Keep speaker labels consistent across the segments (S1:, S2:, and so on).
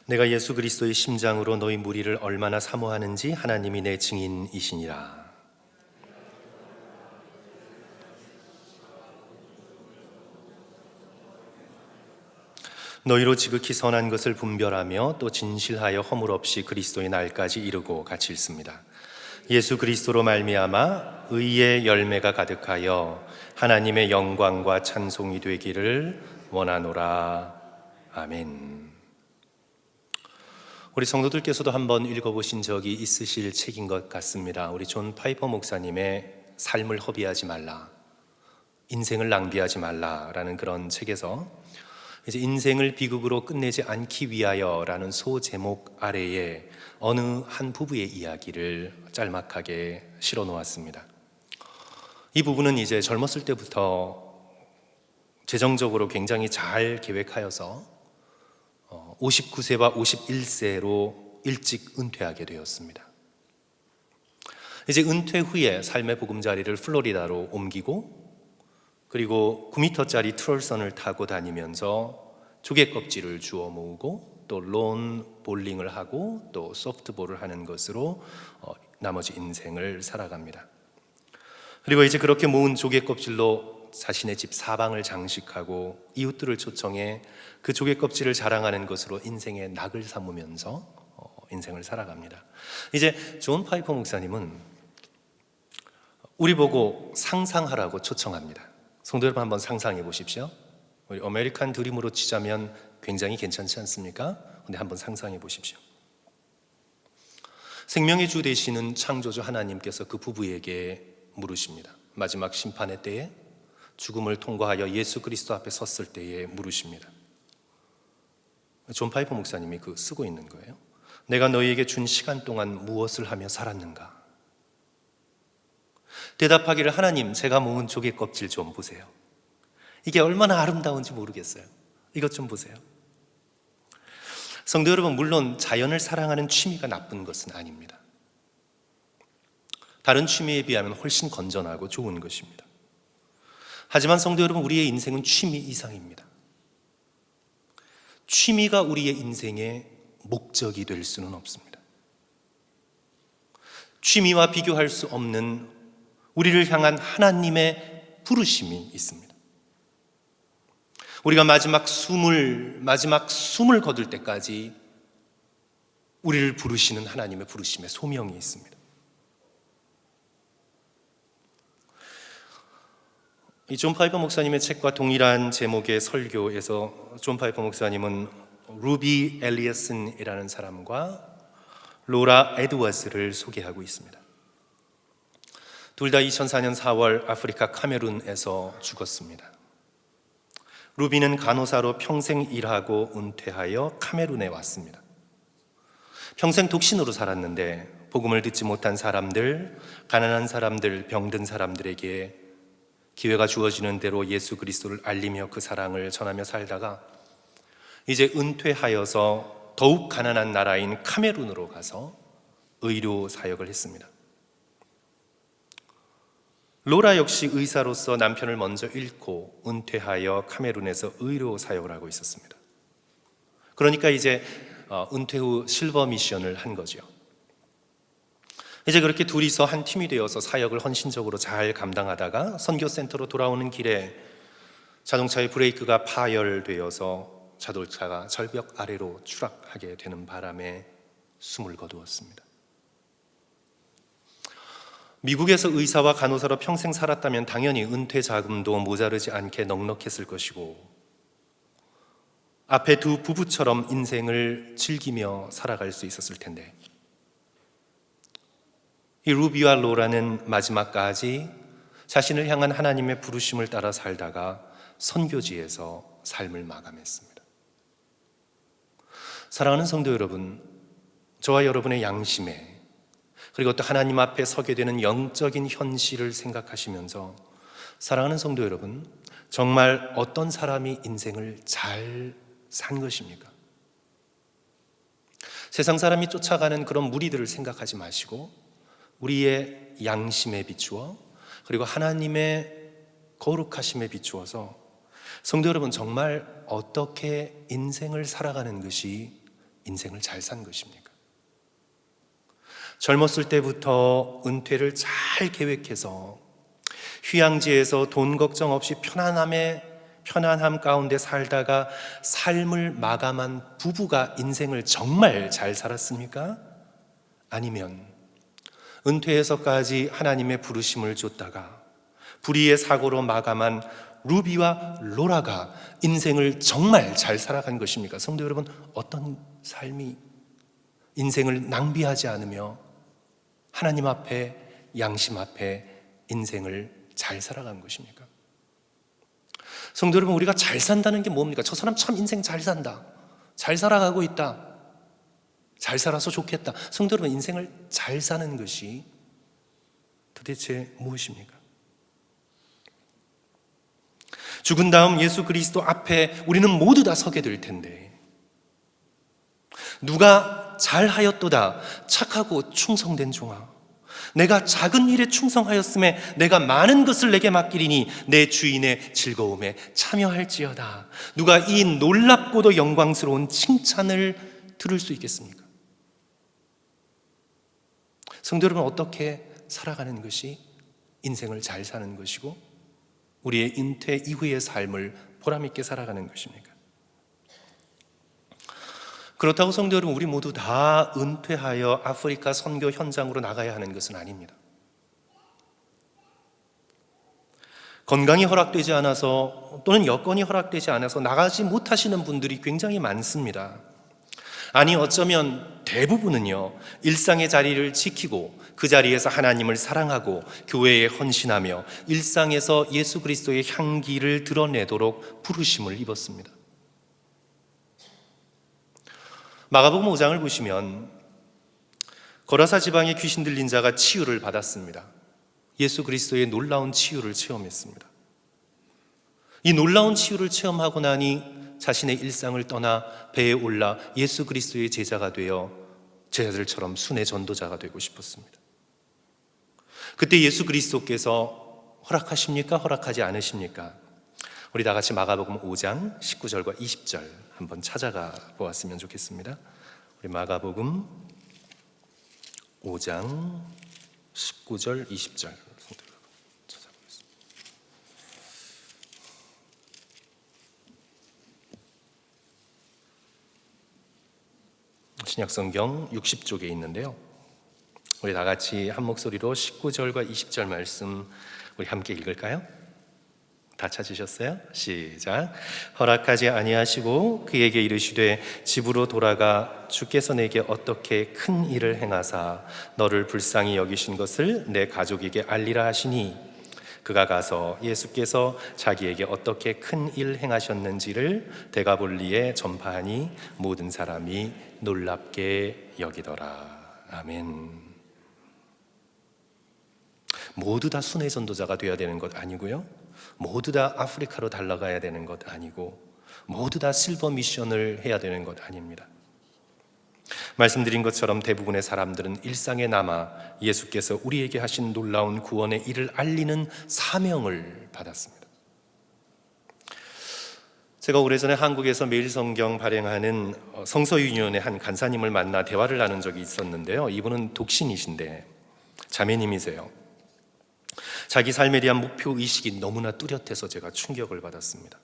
S1: 내가 예수 그리스도의 심장으로 너희 무리를 얼마나 사모하는지 하나님이 내 증인이시니라. 너희로 지극히 선한 것을 분별하며 또 진실하여 허물 없이 그리스도의 날까지 이르고 같이 읽습니다. 예수 그리스도로 말미암아 의의 열매가 가득하여 하나님의 영광과 찬송이 되기를 원하노라. 아멘. 우리 성도들께서도 한번 읽어보신 적이 있으실 책인 것 같습니다. 우리 존 파이퍼 목사님의 삶을 허비하지 말라, 인생을 낭비하지 말라라는 그런 책에서 이제 인생을 비극으로 끝내지 않기 위하여라는 소제목 아래에 어느 한 부부의 이야기를 짤막하게 실어 놓았습니다. 이 부부는 이제 젊었을 때부터 재정적으로 굉장히 잘 계획하여서 59세와 51세로 일찍 은퇴하게 되었습니다. 이제 은퇴 후에 삶의 보금자리를 플로리다로 옮기고, 그리고 9m짜리 트롤선을 타고 다니면서 조개 껍질을 주워 모으고 또 론 볼링을 하고 또 소프트볼을 하는 것으로 나머지 인생을 살아갑니다. 그리고 이제 그렇게 모은 조개 껍질로 자신의 집 사방을 장식하고 이웃들을 초청해 그 조개 껍질을 자랑하는 것으로 인생의 낙을 삼으면서 인생을 살아갑니다. 이제 존 파이퍼 목사님은 우리 보고 상상하라고 초청합니다. 성도 여러분, 한번 상상해 보십시오. 우리 아메리칸 드림으로 치자면 굉장히 괜찮지 않습니까? 근데 한번 상상해 보십시오. 생명의 주 되시는 창조주 하나님께서 그 부부에게 물으십니다. 마지막 심판의 때에 죽음을 통과하여 예수 그리스도 앞에 섰을 때에 물으십니다. 존 파이퍼 목사님이 쓰고 있는 거예요. 내가 너희에게 준 시간 동안 무엇을 하며 살았는가? 대답하기를, 하나님, 제가 모은 조개 껍질 좀 보세요. 이게 얼마나 아름다운지 모르겠어요. 이것 좀 보세요. 성도 여러분, 물론 자연을 사랑하는 취미가 나쁜 것은 아닙니다. 다른 취미에 비하면 훨씬 건전하고 좋은 것입니다. 하지만 성도 여러분, 우리의 인생은 취미 이상입니다. 취미가 우리의 인생의 목적이 될 수는 없습니다. 취미와 비교할 수 없는 우리를 향한 하나님의 부르심이 있습니다. 우리가 마지막 숨을 거둘 때까지 우리를 부르시는 하나님의 부르심의 소명이 있습니다. 이 존 파이퍼 목사님의 책과 동일한 제목의 설교에서 존 파이퍼 목사님은 루비 엘리어슨이라는 사람과 로라 에드워즈를 소개하고 있습니다. 둘 다 2004년 4월 아프리카 카메룬에서 죽었습니다. 루비는 간호사로 평생 일하고 은퇴하여 카메룬에 왔습니다. 평생 독신으로 살았는데 복음을 듣지 못한 사람들, 가난한 사람들, 병든 사람들에게 기회가 주어지는 대로 예수 그리스도를 알리며 그 사랑을 전하며 살다가 이제 은퇴하여서 더욱 가난한 나라인 카메룬으로 가서 의료 사역을 했습니다. 로라 역시 의사로서 남편을 먼저 잃고 은퇴하여 카메룬에서 의료 사역을 하고 있었습니다. 그러니까 이제 은퇴 후 실버 미션을 한 거죠. 이제 그렇게 둘이서 한 팀이 되어서 사역을 헌신적으로 잘 감당하다가 선교센터로 돌아오는 길에 자동차의 브레이크가 파열되어서 자동차가 절벽 아래로 추락하게 되는 바람에 숨을 거두었습니다. 미국에서 의사와 간호사로 평생 살았다면 당연히 은퇴 자금도 모자르지 않게 넉넉했을 것이고 앞에 두 부부처럼 인생을 즐기며 살아갈 수 있었을 텐데, 이 루비와 로라는 마지막까지 자신을 향한 하나님의 부르심을 따라 살다가 선교지에서 삶을 마감했습니다. 사랑하는 성도 여러분, 저와 여러분의 양심에, 그리고 또 하나님 앞에 서게 되는 영적인 현실을 생각하시면서 사랑하는 성도 여러분, 정말 어떤 사람이 인생을 잘 산 것입니까? 세상 사람이 쫓아가는 그런 무리들을 생각하지 마시고 우리의 양심에 비추어, 그리고 하나님의 거룩하심에 비추어서 성도 여러분, 정말 어떻게 인생을 살아가는 것이 인생을 잘 산 것입니까? 젊었을 때부터 은퇴를 잘 계획해서 휴양지에서 돈 걱정 없이 편안함 가운데 살다가 삶을 마감한 부부가 인생을 정말 잘 살았습니까? 아니면 은퇴해서까지 하나님의 부르심을 줬다가 불의의 사고로 마감한 루비와 로라가 인생을 정말 잘 살아간 것입니까? 성도 여러분, 어떤 삶이 인생을 낭비하지 않으며 하나님 앞에, 양심 앞에 인생을 잘 살아간 것입니까? 성도 여러분, 우리가 잘 산다는 게 뭡니까? 저 사람 참 인생 잘 산다, 잘 살아가고 있다, 잘 살아서 좋겠다. 성도 여러분, 인생을 잘 사는 것이 도대체 무엇입니까? 죽은 다음 예수 그리스도 앞에 우리는 모두 다 서게 될 텐데, 누가 잘하였도다 착하고 충성된 종아, 내가 작은 일에 충성하였음에 내가 많은 것을 내게 맡기리니 내 주인의 즐거움에 참여할지어다. 누가 이 놀랍고도 영광스러운 칭찬을 들을 수 있겠습니까? 성도 여러분, 어떻게 살아가는 것이 인생을 잘 사는 것이고 우리의 은퇴 이후의 삶을 보람있게 살아가는 것입니까? 그렇다고 성도 여러분, 우리 모두 다 은퇴하여 아프리카 선교 현장으로 나가야 하는 것은 아닙니다. 건강이 허락되지 않아서 또는 여건이 허락되지 않아서 나가지 못하시는 분들이 굉장히 많습니다. 아니, 어쩌면 대부분은요, 일상의 자리를 지키고 그 자리에서 하나님을 사랑하고 교회에 헌신하며 일상에서 예수 그리스도의 향기를 드러내도록 부르심을 입었습니다. 마가복음 5장을 보시면 거라사 지방의 귀신 들린 자가 치유를 받았습니다. 예수 그리스도의 놀라운 치유를 체험했습니다. 이 놀라운 치유를 체험하고 나니 자신의 일상을 떠나 배에 올라 예수 그리스도의 제자가 되어 제자들처럼 순회 전도자가 되고 싶었습니다. 그때 예수 그리스도께서 허락하십니까? 허락하지 않으십니까? 우리 다 같이 마가복음 5장 19절과 20절 한번 찾아가 보았으면 좋겠습니다. 우리 마가복음 5장 19절 20절 찾아보겠습니다. 신약성경 60쪽에 있는데요, 우리 다 같이 한 목소리로 19절과 20절 말씀 우리 함께 읽을까요? 다 찾으셨어요? 시작. 허락하지 아니하시고 그에게 이르시되 집으로 돌아가 주께서 내게 어떻게 큰 일을 행하사 너를 불쌍히 여기신 것을 내 가족에게 알리라 하시니, 그가 가서 예수께서 자기에게 어떻게 큰 일 행하셨는지를 데가볼리에 전파하니 모든 사람이 놀랍게 여기더라. 아멘. 모두 다 순회 전도자가 되어야 되는 것 아니고요, 모두 다 아프리카로 달려가야 되는 것 아니고, 모두 다 실버 미션을 해야 되는 것 아닙니다. 말씀드린 것처럼 대부분의 사람들은 일상에 남아 예수께서 우리에게 하신 놀라운 구원의 일을 알리는 사명을 받았습니다. 제가 오래전에 한국에서 매일 성경 발행하는 성서유니온의 한 간사님을 만나 대화를 나눈 적이 있었는데요, 이분은 독신이신데 자매님이세요. 자기 삶에 대한 목표의식이 너무나 뚜렷해서 제가 충격을 받았습니다.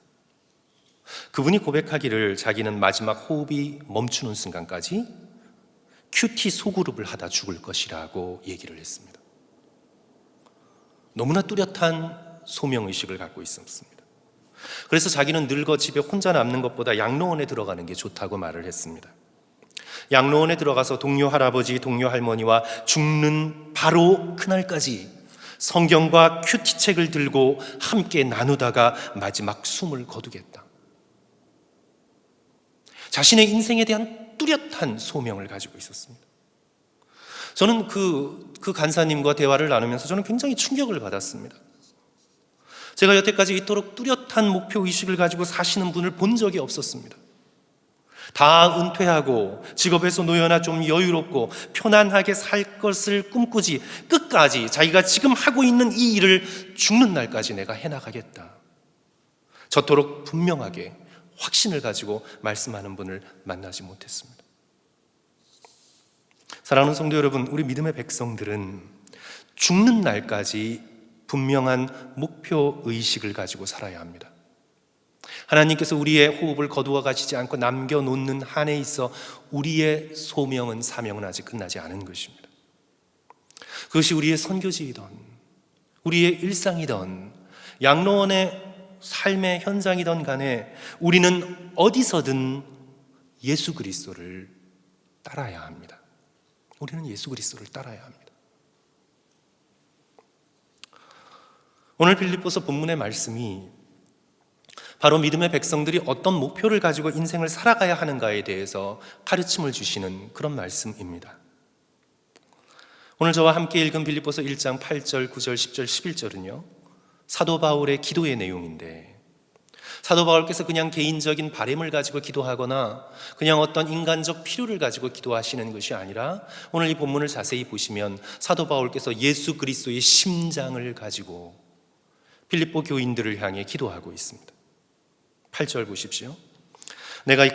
S1: 그분이 고백하기를 자기는 마지막 호흡이 멈추는 순간까지 큐티 소그룹을 하다 죽을 것이라고 얘기를 했습니다. 너무나 뚜렷한 소명의식을 갖고 있었습니다. 그래서 자기는 늙어 집에 혼자 남는 것보다 양로원에 들어가는 게 좋다고 말을 했습니다. 양로원에 들어가서 동료 할아버지, 동료 할머니와 죽는 바로 그날까지 성경과 큐티책을 들고 함께 나누다가 마지막 숨을 거두겠다. 자신의 인생에 대한 뚜렷한 소명을 가지고 있었습니다. 저는 그 간사님과 대화를 나누면서 저는 굉장히 충격을 받았습니다. 제가 여태까지 이토록 뚜렷한 목표의식을 가지고 사시는 분을 본 적이 없었습니다. 다 은퇴하고 직업에서 노여나 좀 여유롭고 편안하게 살 것을 꿈꾸지, 끝까지 자기가 지금 하고 있는 이 일을 죽는 날까지 내가 해나가겠다, 저토록 분명하게 확신을 가지고 말씀하는 분을 만나지 못했습니다. 사랑하는 성도 여러분, 우리 믿음의 백성들은 죽는 날까지 분명한 목표 의식을 가지고 살아야 합니다. 하나님께서 우리의 호흡을 거두어 가시지 않고 남겨놓는 한에 있어 우리의 소명은, 사명은 아직 끝나지 않은 것입니다. 그것이 우리의 선교지이던, 우리의 일상이던, 양로원의 삶의 현장이던 간에 우리는 어디서든 예수 그리스도를 따라야 합니다. 우리는 예수 그리스도를 따라야 합니다. 오늘 빌립보서 본문의 말씀이 바로 믿음의 백성들이 어떤 목표를 가지고 인생을 살아가야 하는가에 대해서 가르침을 주시는 그런 말씀입니다. 오늘 저와 함께 읽은 빌립보서 1장 8절, 9절, 10절, 11절은요 사도 바울의 기도의 내용인데, 사도 바울께서 그냥 개인적인 바램을 가지고 기도하거나 그냥 어떤 인간적 필요를 가지고 기도하시는 것이 아니라 오늘 이 본문을 자세히 보시면 사도 바울께서 예수 그리스도의 심장을 가지고 빌립보 교인들을 향해 기도하고 있습니다. 8절 보십시오. 내가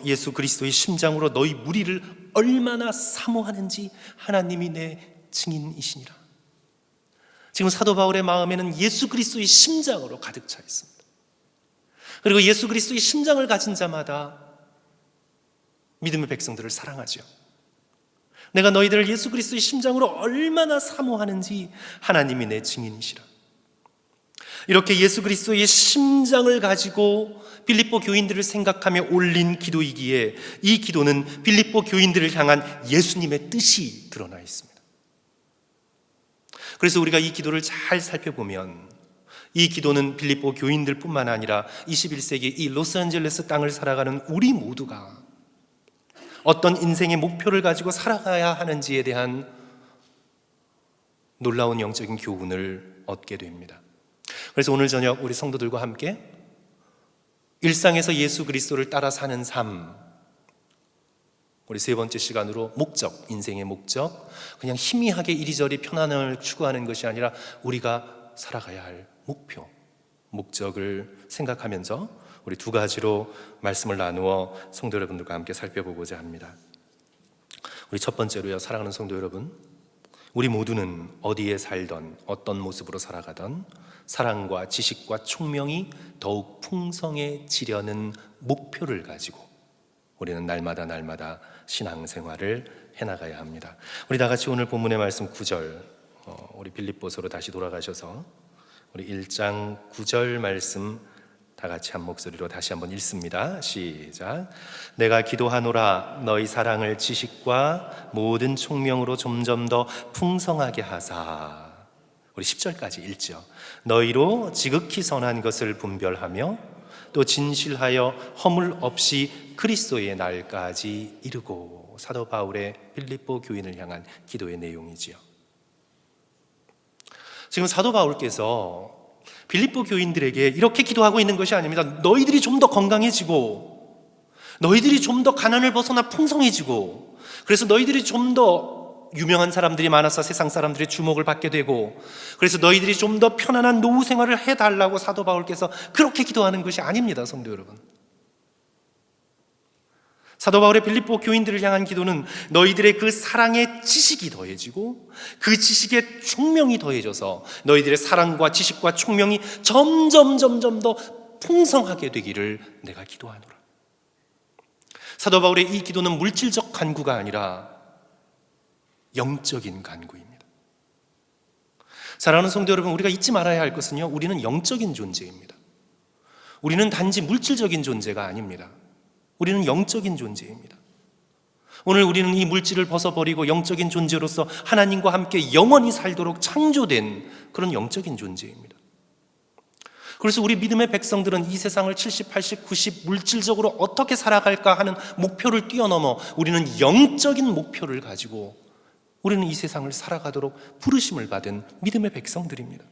S1: 예수 그리스도의 심장으로 너희 무리를 얼마나 사모하는지 하나님이 내 증인이시니라. 지금 사도 바울의 마음에는 예수 그리스도의 심장으로 가득 차 있습니다. 그리고 예수 그리스도의 심장을 가진 자마다 믿음의 백성들을 사랑하죠. 내가 너희들을 예수 그리스도의 심장으로 얼마나 사모하는지 하나님이 내 증인이시라. 이렇게 예수 그리스도의 심장을 가지고 빌립보 교인들을 생각하며 올린 기도이기에 이 기도는 빌립보 교인들을 향한 예수님의 뜻이 드러나 있습니다. 그래서 우리가 이 기도를 잘 살펴보면 이 기도는 빌립보 교인들뿐만 아니라 21세기 이 로스앤젤레스 땅을 살아가는 우리 모두가 어떤 인생의 목표를 가지고 살아가야 하는지에 대한 놀라운 영적인 교훈을 얻게 됩니다. 그래서 오늘 저녁 우리 성도들과 함께 일상에서 예수 그리스도를 따라 사는 삶, 우리 세 번째 시간으로 목적, 인생의 목적, 그냥 희미하게 이리저리 편안함을 추구하는 것이 아니라 우리가 살아가야 할 목표, 목적을 생각하면서 우리 두 가지로 말씀을 나누어 성도 여러분들과 함께 살펴보고자 합니다. 우리 첫 번째로요, 사랑하는 성도 여러분, 우리 모두는 어디에 살던 어떤 모습으로 살아가던 사랑과 지식과 총명이 더욱 풍성해지려는 목표를 가지고 우리는 날마다 신앙생활을 해나가야 합니다. 우리 다 같이 오늘 본문의 말씀 9절, 우리 빌립보서로 다시 돌아가셔서 우리 1장 9절 말씀 다 같이 한 목소리로 다시 한번 읽습니다. 시작. 내가 기도하노라 너희 사랑을 지식과 모든 총명으로 점점 더 풍성하게 하사. 우리 10절까지 읽죠. 너희로 지극히 선한 것을 분별하며 또 진실하여 허물 없이 그리스도의 날까지 이르고. 사도 바울의 빌립보 교인을 향한 기도의 내용이지요. 지금 사도 바울께서 빌립보 교인들에게 이렇게 기도하고 있는 것이 아닙니다. 너희들이 좀 더 건강해지고, 너희들이 좀 더 가난을 벗어나 풍성해지고, 그래서 너희들이 좀 더 유명한 사람들이 많아서 세상 사람들의 주목을 받게 되고, 그래서 너희들이 좀 더 편안한 노후 생활을 해달라고 사도 바울께서 그렇게 기도하는 것이 아닙니다, 성도 여러분. 사도 바울의 빌립보 교인들을 향한 기도는 너희들의 그 사랑의 지식이 더해지고 그 지식의 총명이 더해져서 너희들의 사랑과 지식과 총명이 점점 더 풍성하게 되기를 내가 기도하노라. 사도 바울의 이 기도는 물질적 간구가 아니라 영적인 간구입니다. 사랑하는 성도 여러분, 우리가 잊지 말아야 할 것은요, 우리는 영적인 존재입니다. 우리는 단지 물질적인 존재가 아닙니다. 우리는 영적인 존재입니다. 오늘 우리는 이 물질을 벗어버리고 영적인 존재로서 하나님과 함께 영원히 살도록 창조된 그런 영적인 존재입니다. 그래서 우리 믿음의 백성들은 이 세상을 70, 80, 90 물질적으로 어떻게 살아갈까 하는 목표를 뛰어넘어 우리는 영적인 목표를 가지고 우리는 이 세상을 살아가도록 부르심을 받은 믿음의 백성들입니다.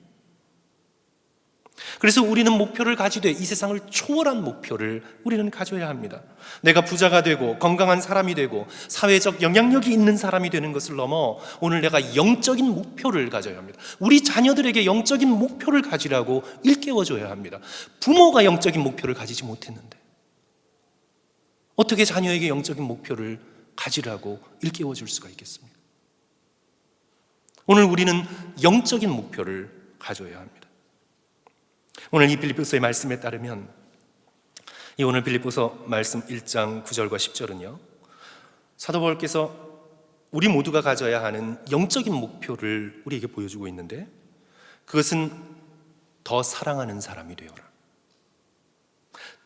S1: 그래서 우리는 목표를 가지되 이 세상을 초월한 목표를 우리는 가져야 합니다. 내가 부자가 되고 건강한 사람이 되고 사회적 영향력이 있는 사람이 되는 것을 넘어 오늘 내가 영적인 목표를 가져야 합니다. 우리 자녀들에게 영적인 목표를 가지라고 일깨워줘야 합니다. 부모가 영적인 목표를 가지지 못했는데 어떻게 자녀에게 영적인 목표를 가지라고 일깨워 줄 수가 있겠습니까? 오늘 우리는 영적인 목표를 가져야 합니다. 오늘 이 빌립보서의 말씀에 따르면 이 오늘 빌립보서 말씀 1장 9절과 10절은요, 사도 바울께서 우리 모두가 가져야 하는 영적인 목표를 우리에게 보여주고 있는데, 그것은 더 사랑하는 사람이 되어라,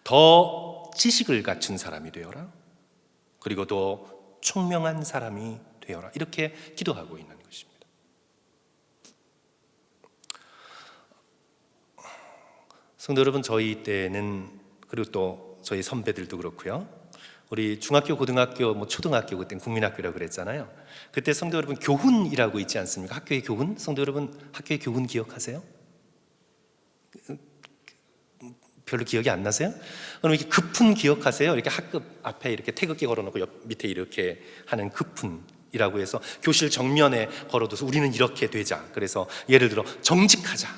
S1: 더 지식을 갖춘 사람이 되어라, 그리고 더 총명한 사람이 되어라, 이렇게 기도하고 있는 것입니다. 성도 여러분, 저희 때는, 그리고 또 저희 선배들도 그렇고요, 우리 중학교, 고등학교, 초등학교, 그때 국민학교라고 그랬잖아요. 그때 성도 여러분 교훈이라고 있지 않습니까? 학교의 교훈. 성도 여러분 학교의 교훈 기억하세요? 별로 기억이 안 나세요? 그럼 이렇게 급훈 기억하세요? 이렇게 학급 앞에 이렇게 태극기 걸어놓고 옆 밑에 이렇게 하는 급훈이라고 해서 교실 정면에 걸어둬서 우리는 이렇게 되자. 그래서 예를 들어 정직하자,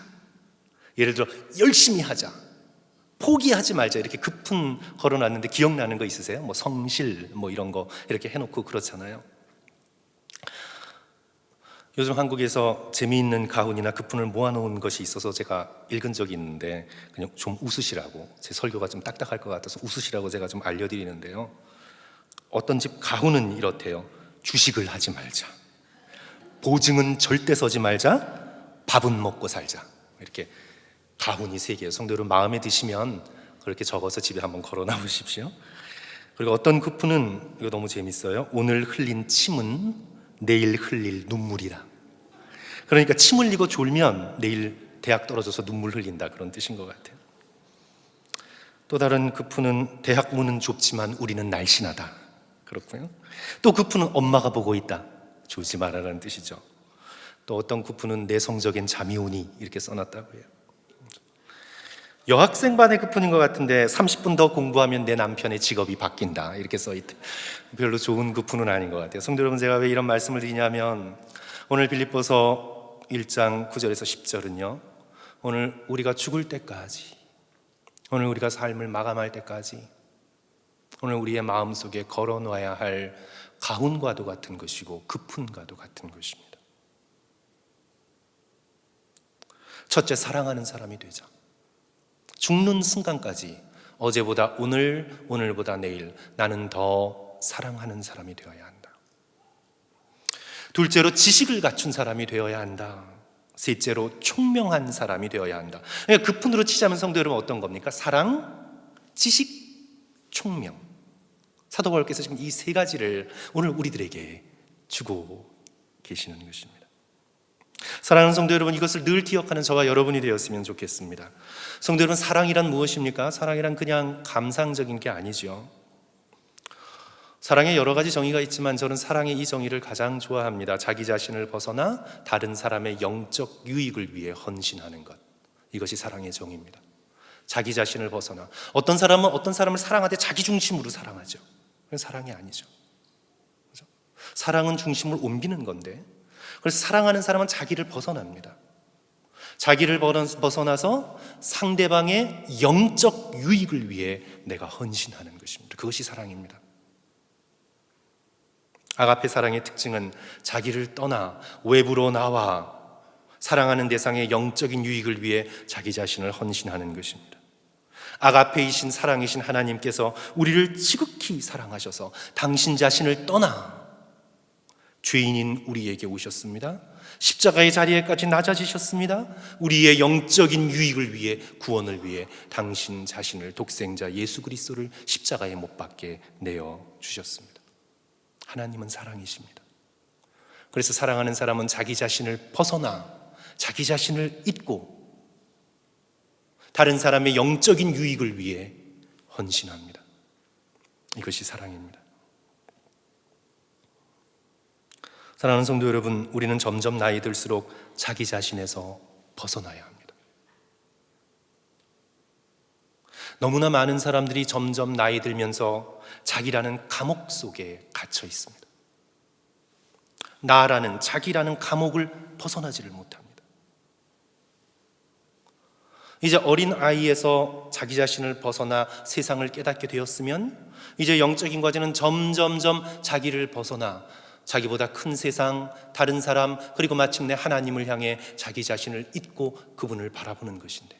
S1: 예를 들어 열심히 하자, 포기하지 말자, 이렇게 급훈 걸어놨는데 기억나는 거 있으세요? 성실 이런 거 이렇게 해놓고 그렇잖아요. 요즘 한국에서 재미있는 가훈이나 급훈을 모아놓은 것이 있어서 제가 읽은 적이 있는데, 그냥 좀 웃으시라고, 제 설교가 좀 딱딱할 것 같아서 웃으시라고 제가 좀 알려드리는데요, 어떤 집 가훈은 이렇대요. 주식을 하지 말자, 보증은 절대 서지 말자, 밥은 먹고 살자. 이렇게 가훈이 3개예요. 성도 여러분 마음에 드시면 그렇게 적어서 집에 한번 걸어놔 보십시오. 그리고 어떤 급훈은 이거 너무 재밌어요. 오늘 흘린 침은 내일 흘릴 눈물이라. 그러니까 침 흘리고 졸면 내일 대학 떨어져서 눈물 흘린다, 그런 뜻인 것 같아요. 또 다른 급훈은 대학 문은 좁지만 우리는 날씬하다, 그렇고요. 또 급훈은 엄마가 보고 있다, 졸지 말아라는 뜻이죠. 또 어떤 급훈은 내 성적엔 잠이 오니, 이렇게 써놨다고 해요. 여학생반의 급훈인 것 같은데 30분 더 공부하면 내 남편의 직업이 바뀐다, 이렇게 써있대. 별로 좋은 급훈은 아닌 것 같아요. 성도 여러분, 제가 왜 이런 말씀을 드리냐면, 오늘 빌립보서 1장 9절에서 10절은요, 오늘 우리가 죽을 때까지, 오늘 우리가 삶을 마감할 때까지, 오늘 우리의 마음속에 걸어놔야 할 가훈과도 같은 것이고 급훈과도 같은 것입니다. 첫째, 사랑하는 사람이 되자. 죽는 순간까지 어제보다 오늘, 오늘보다 내일 나는 더 사랑하는 사람이 되어야 한다. 둘째로, 지식을 갖춘 사람이 되어야 한다. 셋째로, 총명한 사람이 되어야 한다. 급훈으로 치자면 성도 여러분 어떤 겁니까? 사랑, 지식, 총명. 사도 바울께서 지금 이 3가지를 오늘 우리들에게 주고 계시는 것입니다. 사랑하는 성도 여러분, 이것을 늘 기억하는 저와 여러분이 되었으면 좋겠습니다. 성도 여러분, 사랑이란 무엇입니까? 사랑이란 그냥 감상적인 게 아니죠. 사랑에 여러 가지 정의가 있지만 저는 사랑의 이 정의를 가장 좋아합니다. 자기 자신을 벗어나 다른 사람의 영적 유익을 위해 헌신하는 것, 이것이 사랑의 정의입니다. 자기 자신을 벗어나, 어떤 사람은 어떤 사람을 사랑하되 자기 중심으로 사랑하죠. 그건 사랑이 아니죠. 그렇죠? 사랑은 중심을 옮기는 건데, 그래서 사랑하는 사람은 자기를 벗어납니다. 자기를 벗어나서 상대방의 영적 유익을 위해 내가 헌신하는 것입니다. 그것이 사랑입니다. 아가페 사랑의 특징은 자기를 떠나 외부로 나와 사랑하는 대상의 영적인 유익을 위해 자기 자신을 헌신하는 것입니다. 아가페이신 사랑이신 하나님께서 우리를 지극히 사랑하셔서 당신 자신을 떠나 죄인인 우리에게 오셨습니다. 십자가의 자리에까지 낮아지셨습니다. 우리의 영적인 유익을 위해, 구원을 위해 당신 자신을, 독생자 예수 그리스도를 십자가에 못 박게 내어주셨습니다. 하나님은 사랑이십니다. 그래서 사랑하는 사람은 자기 자신을 벗어나 자기 자신을 잊고 다른 사람의 영적인 유익을 위해 헌신합니다. 이것이 사랑입니다. 사랑하는 성도 여러분, 우리는 점점 나이 들수록 자기 자신에서 벗어나야 합니다. 너무나 많은 사람들이 점점 나이 들면서 자기라는 감옥 속에 갇혀 있습니다. 나라는, 자기라는 감옥을 벗어나지를 못합니다. 이제 어린 아이에서 자기 자신을 벗어나 세상을 깨닫게 되었으면 이제 영적인 과제는 점점점 자기를 벗어나 자기보다 큰 세상, 다른 사람, 그리고 마침내 하나님을 향해 자기 자신을 잊고 그분을 바라보는 것인데,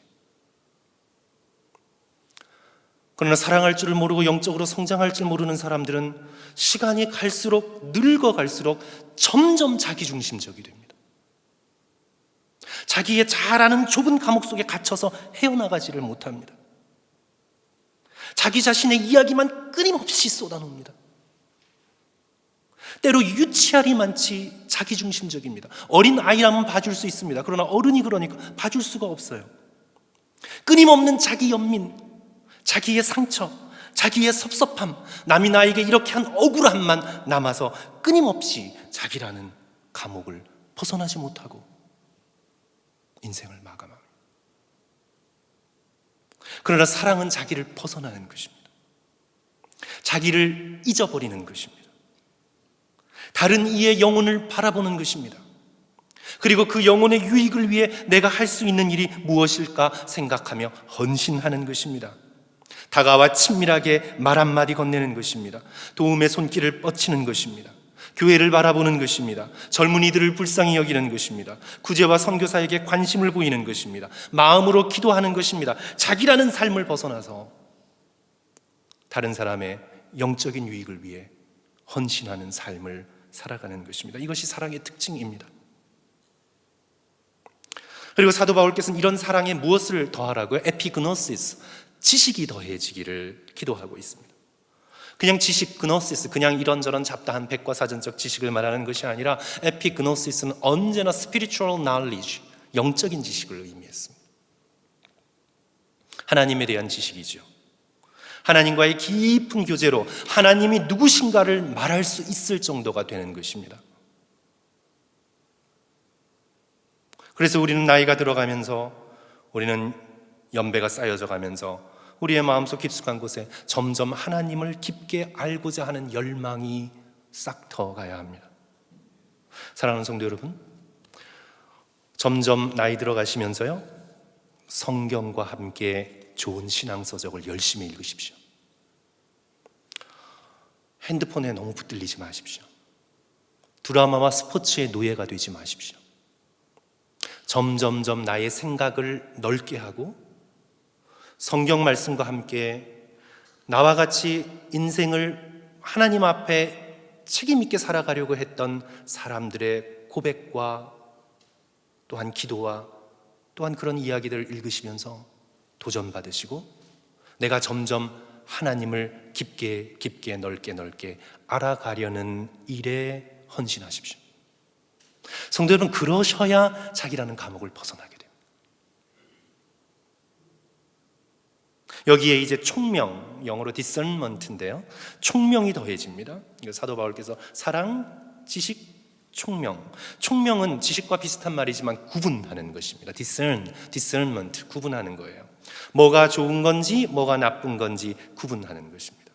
S1: 그러나 사랑할 줄을 모르고 영적으로 성장할 줄 모르는 사람들은 시간이 갈수록, 늙어갈수록 점점 자기중심적이 됩니다. 자기의 잘 아는 좁은 감옥 속에 갇혀서 헤어나가지를 못합니다. 자기 자신의 이야기만 끊임없이 쏟아놓습니다. 때로 유치하리만치 자기중심적입니다. 어린 아이라면 봐줄 수 있습니다. 그러나 어른이 그러니까 봐줄 수가 없어요. 끊임없는 자기 연민, 자기의 상처, 자기의 섭섭함, 남이 나에게 이렇게 한 억울함만 남아서 끊임없이 자기라는 감옥을 벗어나지 못하고 인생을 마감합니다. 그러나 사랑은 자기를 벗어나는 것입니다. 자기를 잊어버리는 것입니다. 다른 이의 영혼을 바라보는 것입니다. 그리고 그 영혼의 유익을 위해 내가 할 수 있는 일이 무엇일까 생각하며 헌신하는 것입니다. 다가와 친밀하게 말 한마디 건네는 것입니다. 도움의 손길을 뻗치는 것입니다. 교회를 바라보는 것입니다. 젊은이들을 불쌍히 여기는 것입니다. 구제와 선교사에게 관심을 보이는 것입니다. 마음으로 기도하는 것입니다. 자기라는 삶을 벗어나서 다른 사람의 영적인 유익을 위해 헌신하는 삶을 살아가는 것입니다. 이것이 사랑의 특징입니다. 그리고 사도 바울께서는 이런 사랑에 무엇을 더하라고요? 에피그노시스, 지식이 더해지기를 기도하고 있습니다. 그냥 지식, 그노시스, 그냥 이런저런 잡다한 백과사전적 지식을 말하는 것이 아니라 에피그노시스는 언제나 spiritual knowledge, 영적인 지식을 의미했습니다. 하나님에 대한 지식이죠. 하나님과의 깊은 교제로 하나님이 누구신가를 말할 수 있을 정도가 되는 것입니다. 그래서 우리는 나이가 들어가면서, 우리는 연배가 쌓여져 가면서 우리의 마음속 깊숙한 곳에 점점 하나님을 깊게 알고자 하는 열망이 싹트어가야 합니다. 사랑하는 성도 여러분, 점점 나이 들어가시면서요, 성경과 함께 좋은 신앙서적을 열심히 읽으십시오. 핸드폰에 너무 붙들리지 마십시오. 드라마와 스포츠의 노예가 되지 마십시오. 점점점 나의 생각을 넓게 하고 성경 말씀과 함께 나와 같이 인생을 하나님 앞에 책임 있게 살아가려고 했던 사람들의 고백과 또한 기도와 또한 그런 이야기들을 읽으시면서 도전받으시고 내가 점점 하나님을 깊게 넓게 알아가려는 일에 헌신하십시오. 성도 여러분, 그러셔야 자기라는 감옥을 벗어나게 됩니다. 여기에 이제 총명, 영어로 discernment인데요, 총명이 더해집니다. 사도 바울께서 사랑, 지식, 총명. 총명은 지식과 비슷한 말이지만 구분하는 것입니다. discernment, 구분하는 거예요. 뭐가 좋은 건지 뭐가 나쁜 건지 구분하는 것입니다.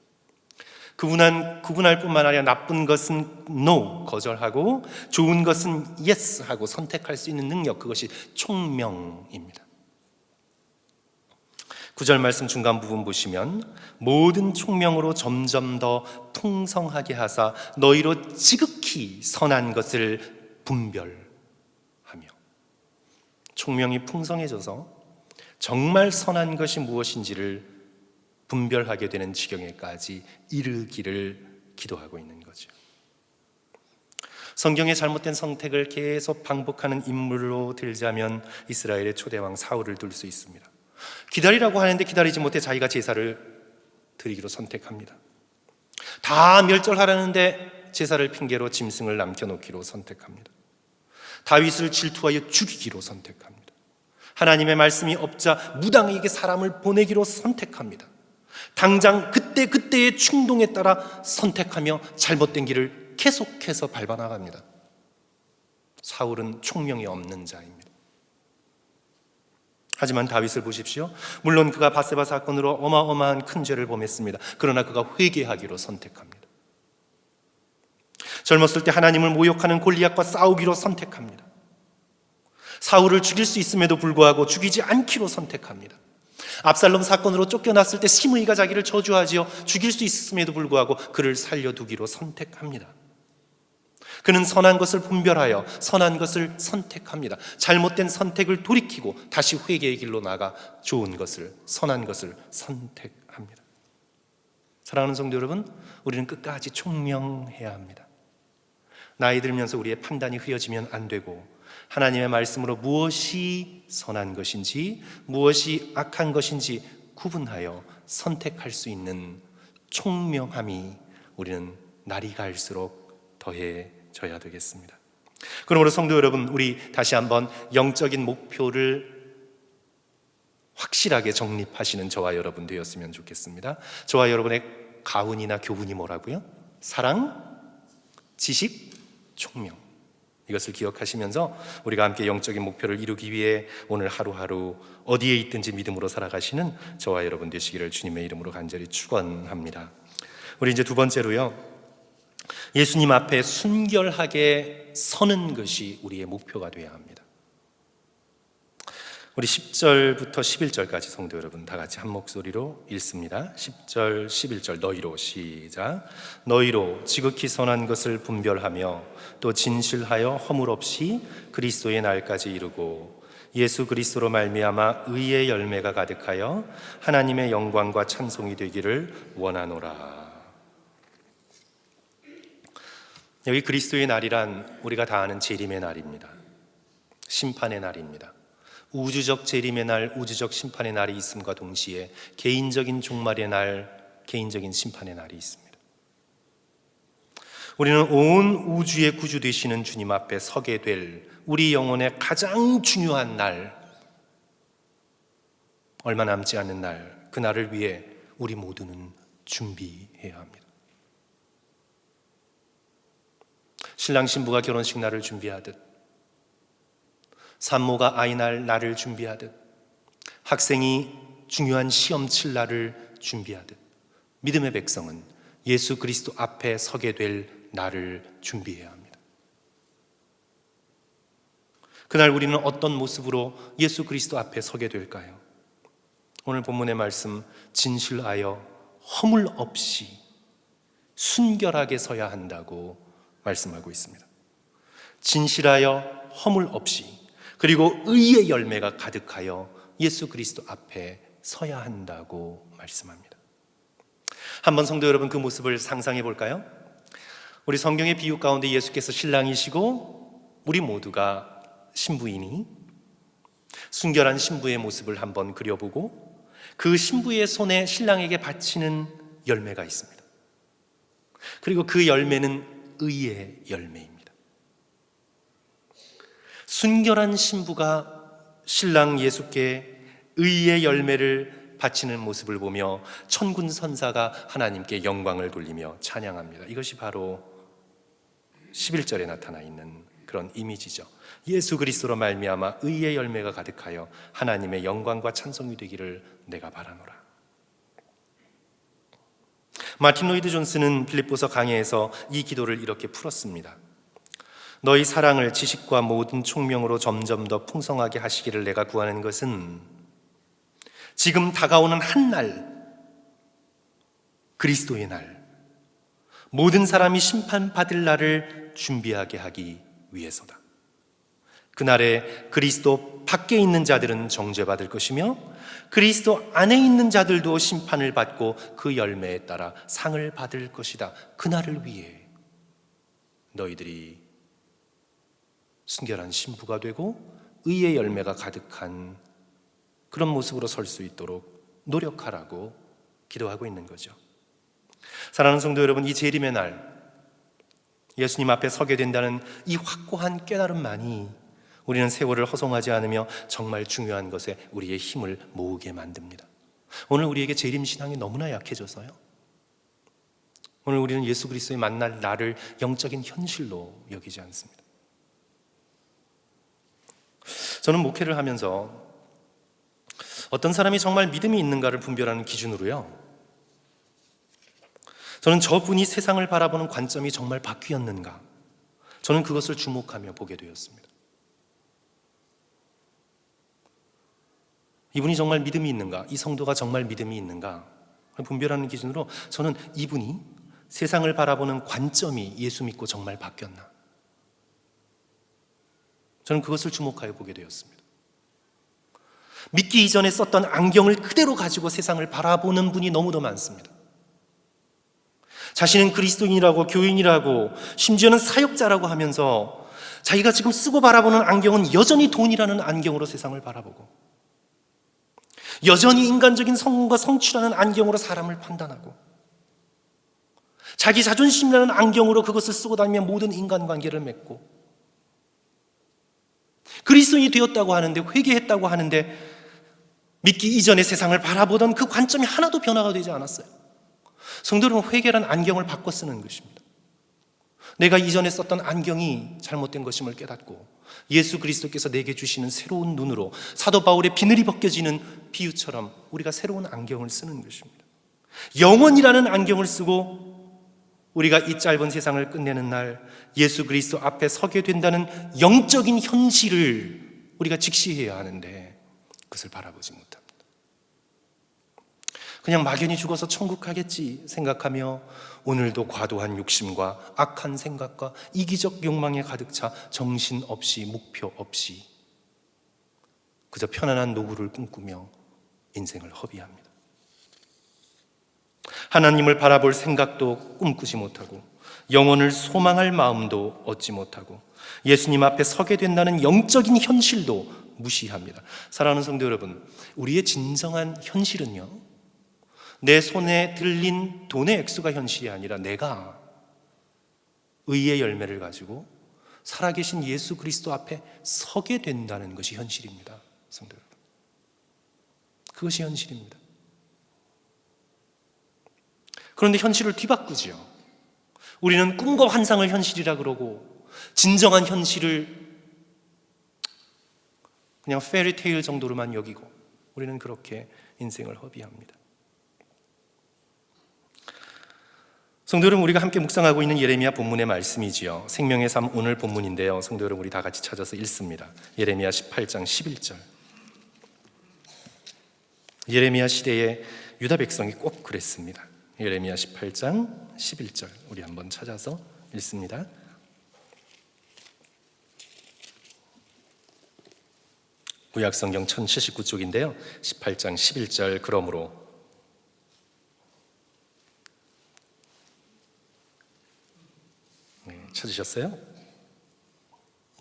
S1: 구분할 뿐만 아니라 나쁜 것은 no, 거절하고 좋은 것은 yes 하고 선택할 수 있는 능력, 그것이 총명입니다. 9절 말씀 중간 부분 보시면 모든 총명으로 점점 더 풍성하게 하사 너희로 지극히 선한 것을 분별하며, 총명이 풍성해져서 정말 선한 것이 무엇인지를 분별하게 되는 지경에까지 이르기를 기도하고 있는 거죠. 성경의 잘못된 선택을 계속 반복하는 인물로 들자면 이스라엘의 초대왕 사울을 들 수 있습니다. 기다리라고 하는데 기다리지 못해 자기가 제사를 드리기로 선택합니다. 다 멸절하라는데 제사를 핑계로 짐승을 남겨놓기로 선택합니다. 다윗을 질투하여 죽이기로 선택합니다. 하나님의 말씀이 없자 무당에게 사람을 보내기로 선택합니다. 당장 그때의 충동에 따라 선택하며 잘못된 길을 계속해서 밟아나갑니다. 사울은 총명이 없는 자입니다. 하지만 다윗을 보십시오. 물론 그가 밧세바 사건으로 어마어마한 큰 죄를 범했습니다. 그러나 그가 회개하기로 선택합니다. 젊었을 때 하나님을 모욕하는 골리앗과 싸우기로 선택합니다. 사울을 죽일 수 있음에도 불구하고 죽이지 않기로 선택합니다. 압살롬 사건으로 쫓겨났을 때 시므이가 자기를 저주하지요. 죽일 수 있음에도 불구하고 그를 살려두기로 선택합니다. 그는 선한 것을 분별하여 선한 것을 선택합니다. 잘못된 선택을 돌이키고 다시 회개의 길로 나가 좋은 것을, 선한 것을 선택합니다. 사랑하는 성도 여러분, 우리는 끝까지 총명해야 합니다. 나이 들면서 우리의 판단이 흐려지면 안 되고, 하나님의 말씀으로 무엇이 선한 것인지 무엇이 악한 것인지 구분하여 선택할 수 있는 총명함이 우리는 날이 갈수록 더해져야 되겠습니다. 그러므로 성도 여러분, 우리 다시 한번 영적인 목표를 확실하게 정립하시는 저와 여러분 되었으면 좋겠습니다. 저와 여러분의 가훈이나 교훈이 뭐라고요? 사랑, 지식, 총명. 이것을 기억하시면서 우리가 함께 영적인 목표를 이루기 위해 오늘 하루하루 어디에 있든지 믿음으로 살아가시는 저와 여러분 되시기를 주님의 이름으로 간절히 축원합니다. 우리 이제 두 번째로요, 예수님 앞에 순결하게 서는 것이 우리의 목표가 되어야 합니다. 우리 10절부터 11절까지 성도 여러분 다 같이 한 목소리로 읽습니다. 10절, 11절 너희로 시작. 너희로 지극히 선한 것을 분별하며 또 진실하여 허물 없이 그리스도의 날까지 이루고 예수 그리스도로 말미암아 의의 열매가 가득하여 하나님의 영광과 찬송이 되기를 원하노라. 여기 그리스도의 날이란 우리가 다 아는 재림의 날입니다. 심판의 날입니다. 우주적 재림의 날, 우주적 심판의 날이 있음과 동시에 개인적인 종말의 날, 개인적인 심판의 날이 있습니다. 우리는 온 우주의 구주 되시는 주님 앞에 서게 될 우리 영혼의 가장 중요한 날, 얼마 남지 않은 날, 그 날을 위해 우리 모두는 준비해야 합니다. 신랑 신부가 결혼식 날을 준비하듯, 산모가 아이 낳을 날을 준비하듯, 학생이 중요한 시험 칠 날을 준비하듯, 믿음의 백성은 예수 그리스도 앞에 서게 될 날을 준비해야 합니다. 그날 우리는 어떤 모습으로 예수 그리스도 앞에 서게 될까요? 오늘 본문의 말씀, 진실하여 허물 없이 순결하게 서야 한다고 말씀하고 있습니다. 진실하여 허물 없이, 그리고 의의 열매가 가득하여 예수 그리스도 앞에 서야 한다고 말씀합니다. 한번 성도 여러분 그 모습을 상상해 볼까요? 우리 성경의 비유 가운데 예수께서 신랑이시고 우리 모두가 신부이니 순결한 신부의 모습을 한번 그려보고 그 신부의 손에 신랑에게 바치는 열매가 있습니다. 그리고 그 열매는 의의 열매입니다. 순결한 신부가 신랑 예수께 의의 열매를 바치는 모습을 보며 천군 천사가 하나님께 영광을 돌리며 찬양합니다. 이것이 바로 11절에 나타나 있는 그런 이미지죠. 예수 그리스도로 말미암아 의의 열매가 가득하여 하나님의 영광과 찬송이 되기를 내가 바라노라. 마틴 로이드 존스는 빌립보서 강해에서 이 기도를 이렇게 풀었습니다. 너희 사랑을 지식과 모든 총명으로 점점 더 풍성하게 하시기를 내가 구하는 것은 지금 다가오는 한 날, 그리스도의 날, 모든 사람이 심판받을 날을 준비하게 하기 위해서다. 그날에 그리스도 밖에 있는 자들은 정죄받을 것이며 그리스도 안에 있는 자들도 심판을 받고 그 열매에 따라 상을 받을 것이다. 그날을 위해 너희들이 순결한 신부가 되고 의의 열매가 가득한 그런 모습으로 설 수 있도록 노력하라고 기도하고 있는 거죠. 사랑하는 성도 여러분, 이 재림의 날 예수님 앞에 서게 된다는 이 확고한 깨달음만이 우리는 세월을 허송하지 않으며 정말 중요한 것에 우리의 힘을 모으게 만듭니다. 오늘 우리에게 재림 신앙이 너무나 약해져서요, 오늘 우리는 예수 그리스도의 만날 날을 영적인 현실로 여기지 않습니다. 저는 목회를 하면서 어떤 사람이 정말 믿음이 있는가를 분별하는 기준으로요, 저는 저분이 세상을 바라보는 관점이 정말 바뀌었는가, 저는 그것을 주목하며 보게 되었습니다. 이분이 정말 믿음이 있는가? 이 성도가 정말 믿음이 있는가? 분별하는 기준으로 저는 이분이 세상을 바라보는 관점이 예수 믿고 정말 바뀌었나? 저는 그것을 주목하여 보게 되었습니다. 믿기 이전에 썼던 안경을 그대로 가지고 세상을 바라보는 분이 너무도 많습니다. 자신은 그리스도인이라고, 교인이라고, 심지어는 사역자라고 하면서 자기가 지금 쓰고 바라보는 안경은 여전히 돈이라는 안경으로 세상을 바라보고, 여전히 인간적인 성공과 성취라는 안경으로 사람을 판단하고, 자기 자존심이라는 안경으로 그것을 쓰고 다니며 모든 인간관계를 맺고, 그리스도인이 되었다고 하는데, 회개했다고 하는데 믿기 이전에 세상을 바라보던 그 관점이 하나도 변화가 되지 않았어요. 성도 여러분, 회개란 안경을 바꿔 쓰는 것입니다. 내가 이전에 썼던 안경이 잘못된 것임을 깨닫고 예수 그리스도께서 내게 주시는 새로운 눈으로, 사도 바울의 비늘이 벗겨지는 비유처럼 우리가 새로운 안경을 쓰는 것입니다. 영원이라는 안경을 쓰고 우리가 이 짧은 세상을 끝내는 날 예수 그리스도 앞에 서게 된다는 영적인 현실을 우리가 직시해야 하는데 그것을 바라보지 못합니다. 그냥 막연히 죽어서 천국 가겠지 생각하며 오늘도 과도한 욕심과 악한 생각과 이기적 욕망에 가득 차 정신없이, 목표 없이 그저 편안한 노후를 꿈꾸며 인생을 허비합니다. 하나님을 바라볼 생각도 꿈꾸지 못하고 영혼을 소망할 마음도 얻지 못하고 예수님 앞에 서게 된다는 영적인 현실도 무시합니다. 사랑하는 성도 여러분, 우리의 진정한 현실은요, 내 손에 들린 돈의 액수가 현실이 아니라 내가 의의 열매를 가지고 살아계신 예수 그리스도 앞에 서게 된다는 것이 현실입니다. 성도 여러분, 그것이 현실입니다. 그런데 현실을 뒤바꾸지요. 우리는 꿈과 환상을 현실이라 그러고 진정한 현실을 그냥 페리테일 정도로만 여기고 우리는 그렇게 인생을 허비합니다. 성도 여러분, 우리가 함께 묵상하고 있는 예레미야 본문의 말씀이지요. 생명의 삶 오늘 본문인데요. 성도 여러분, 우리 다 같이 찾아서 읽습니다. 예레미야 18장 11절. 예레미야 시대의 유다 백성이 꼭 그랬습니다. 예레미야 18장 11절 우리 한번 찾아서 읽습니다. 구약성경 1079쪽인데요 18장 11절. 그러므로 찾으셨어요?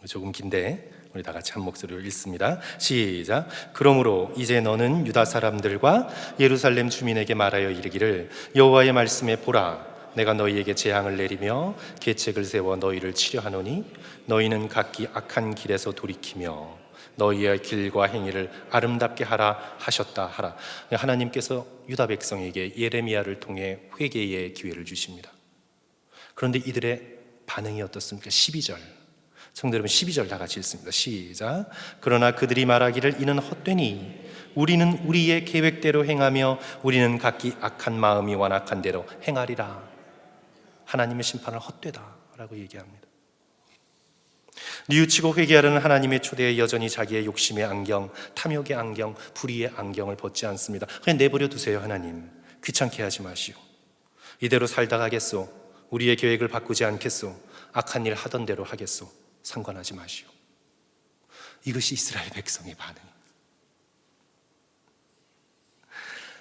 S1: 조금 긴데 우리 다 같이 한 목소리로 읽습니다. 시작. 그러므로 이제 너는 유다 사람들과 예루살렘 주민에게 말하여 이르기를 여호와의 말씀에 보라, 내가 너희에게 재앙을 내리며 계책을 세워 너희를 치려하노니 너희는 각기 악한 길에서 돌이키며 너희의 길과 행위를 아름답게 하라 하셨다 하라. 하나님께서 유다 백성에게 예레미야를 통해 회개의 기회를 주십니다. 그런데 이들의 반응이 어떻습니까? 12절. 성도 여러분, 12절 다 같이 읽습니다. 시작. 그러나 그들이 말하기를 이는 헛되니 우리는 우리의 계획대로 행하며 우리는 각기 악한 마음이 완악한 대로 행하리라. 하나님의 심판을 헛되다라고 얘기합니다. 뉘우치고 회개하려는 하나님의 초대에 여전히 자기의 욕심의 안경, 탐욕의 안경, 불의의 안경을 벗지 않습니다. 그냥 내버려 두세요. 하나님, 귀찮게 하지 마시오. 이대로 살다 가겠소. 우리의 계획을 바꾸지 않겠소. 악한 일 하던 대로 하겠소. 상관하지 마시오. 이것이 이스라엘 백성의 반응입니다.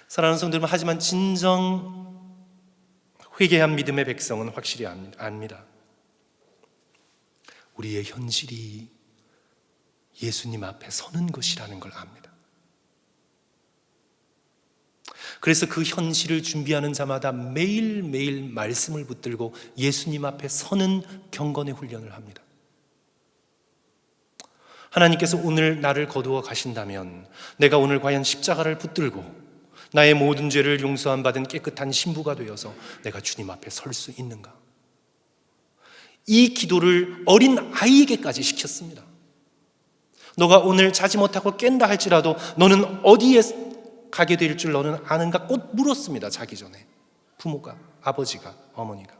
S1: 사랑하는 성도 여러분, 하지만 진정 회개한 믿음의 백성은 확실히 압니다. 우리의 현실이 예수님 앞에 서는 것이라는 걸 압니다. 그래서 그 현실을 준비하는 자마다 매일매일 말씀을 붙들고 예수님 앞에 서는 경건의 훈련을 합니다. 하나님께서 오늘 나를 거두어 가신다면 내가 오늘 과연 십자가를 붙들고 나의 모든 죄를 용서함 받은 깨끗한 신부가 되어서 내가 주님 앞에 설 수 있는가? 이 기도를 어린 아이에게까지 시켰습니다. 너가 오늘 자지 못하고 깬다 할지라도 너는 어디에 가게 될 줄 너는 아는가? 꼭 물었습니다. 자기 전에 부모가, 아버지가, 어머니가.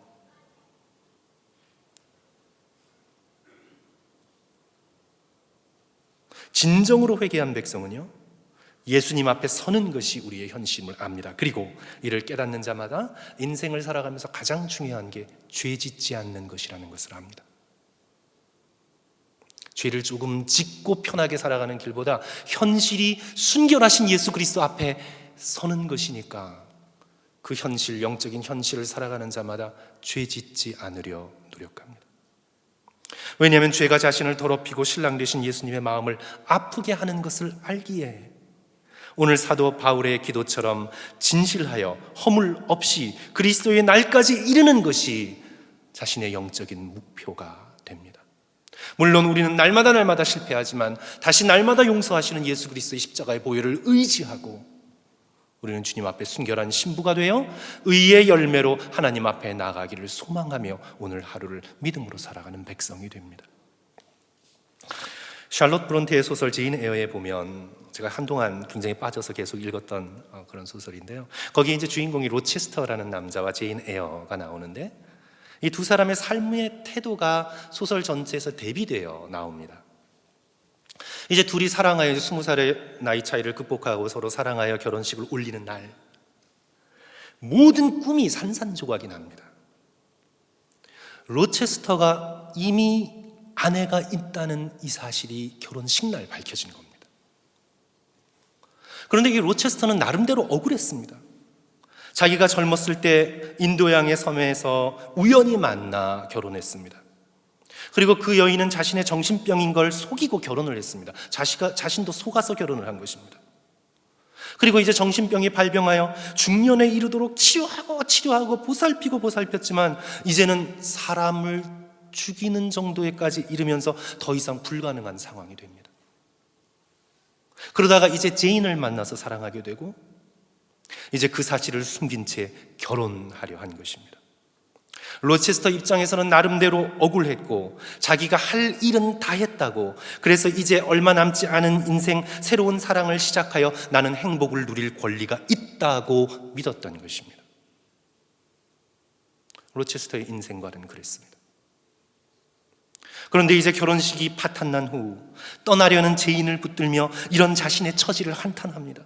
S1: 진정으로 회개한 백성은요, 예수님 앞에 서는 것이 우리의 현실임을 압니다. 그리고 이를 깨닫는 자마다 인생을 살아가면서 가장 중요한 게 죄 짓지 않는 것이라는 것을 압니다. 죄를 조금 짓고 편하게 살아가는 길보다 현실이 순결하신 예수 그리스도 앞에 서는 것이니까 그 현실, 영적인 현실을 살아가는 자마다 죄 짓지 않으려 노력합니다. 왜냐하면 죄가 자신을 더럽히고 신랑 되신 예수님의 마음을 아프게 하는 것을 알기에 오늘 사도 바울의 기도처럼 진실하여 허물 없이 그리스도의 날까지 이르는 것이 자신의 영적인 목표가 됩니다. 물론 우리는 날마다 실패하지만 다시 날마다 용서하시는 예수 그리스도의 십자가의 보혈을 의지하고 우리는 주님 앞에 순결한 신부가 되어 의의 열매로 하나님 앞에 나아가기를 소망하며 오늘 하루를 믿음으로 살아가는 백성이 됩니다. 샬롯 브론테의 소설 제인 에어에 보면 제가 한동안 굉장히 빠져서 계속 읽었던 그런 소설인데요. 거기에 이제 주인공이 로체스터라는 남자와 제인 에어가 나오는데 이 두 사람의 삶의 태도가 소설 전체에서 대비되어 나옵니다. 이제 둘이 사랑하여 20살의 나이 차이를 극복하고 서로 사랑하여 결혼식을 올리는 날, 모든 꿈이 산산조각이 납니다. 로체스터가 이미 아내가 있다는 이 사실이 결혼식 날 밝혀진 겁니다. 그런데 이 로체스터는 나름대로 억울했습니다. 자기가 젊었을 때 인도양의 섬에서 우연히 만나 결혼했습니다. 그리고 그 여인은 자신의 정신병인 걸 속이고 결혼을 했습니다. 자신도 속아서 결혼을 한 것입니다. 그리고 이제 정신병이 발병하여 중년에 이르도록 치료하고 보살폈지만 이제는 사람을 죽이는 정도에까지 이르면서 더 이상 불가능한 상황이 됩니다. 그러다가 이제 제인을 만나서 사랑하게 되고 이제 그 사실을 숨긴 채 결혼하려 한 것입니다. 로체스터 입장에서는 나름대로 억울했고 자기가 할 일은 다 했다고, 그래서 이제 얼마 남지 않은 인생 새로운 사랑을 시작하여 나는 행복을 누릴 권리가 있다고 믿었던 것입니다. 로체스터의 인생관은 그랬습니다. 그런데 이제 결혼식이 파탄난 후 떠나려는 제인을 붙들며 이런 자신의 처지를 한탄합니다.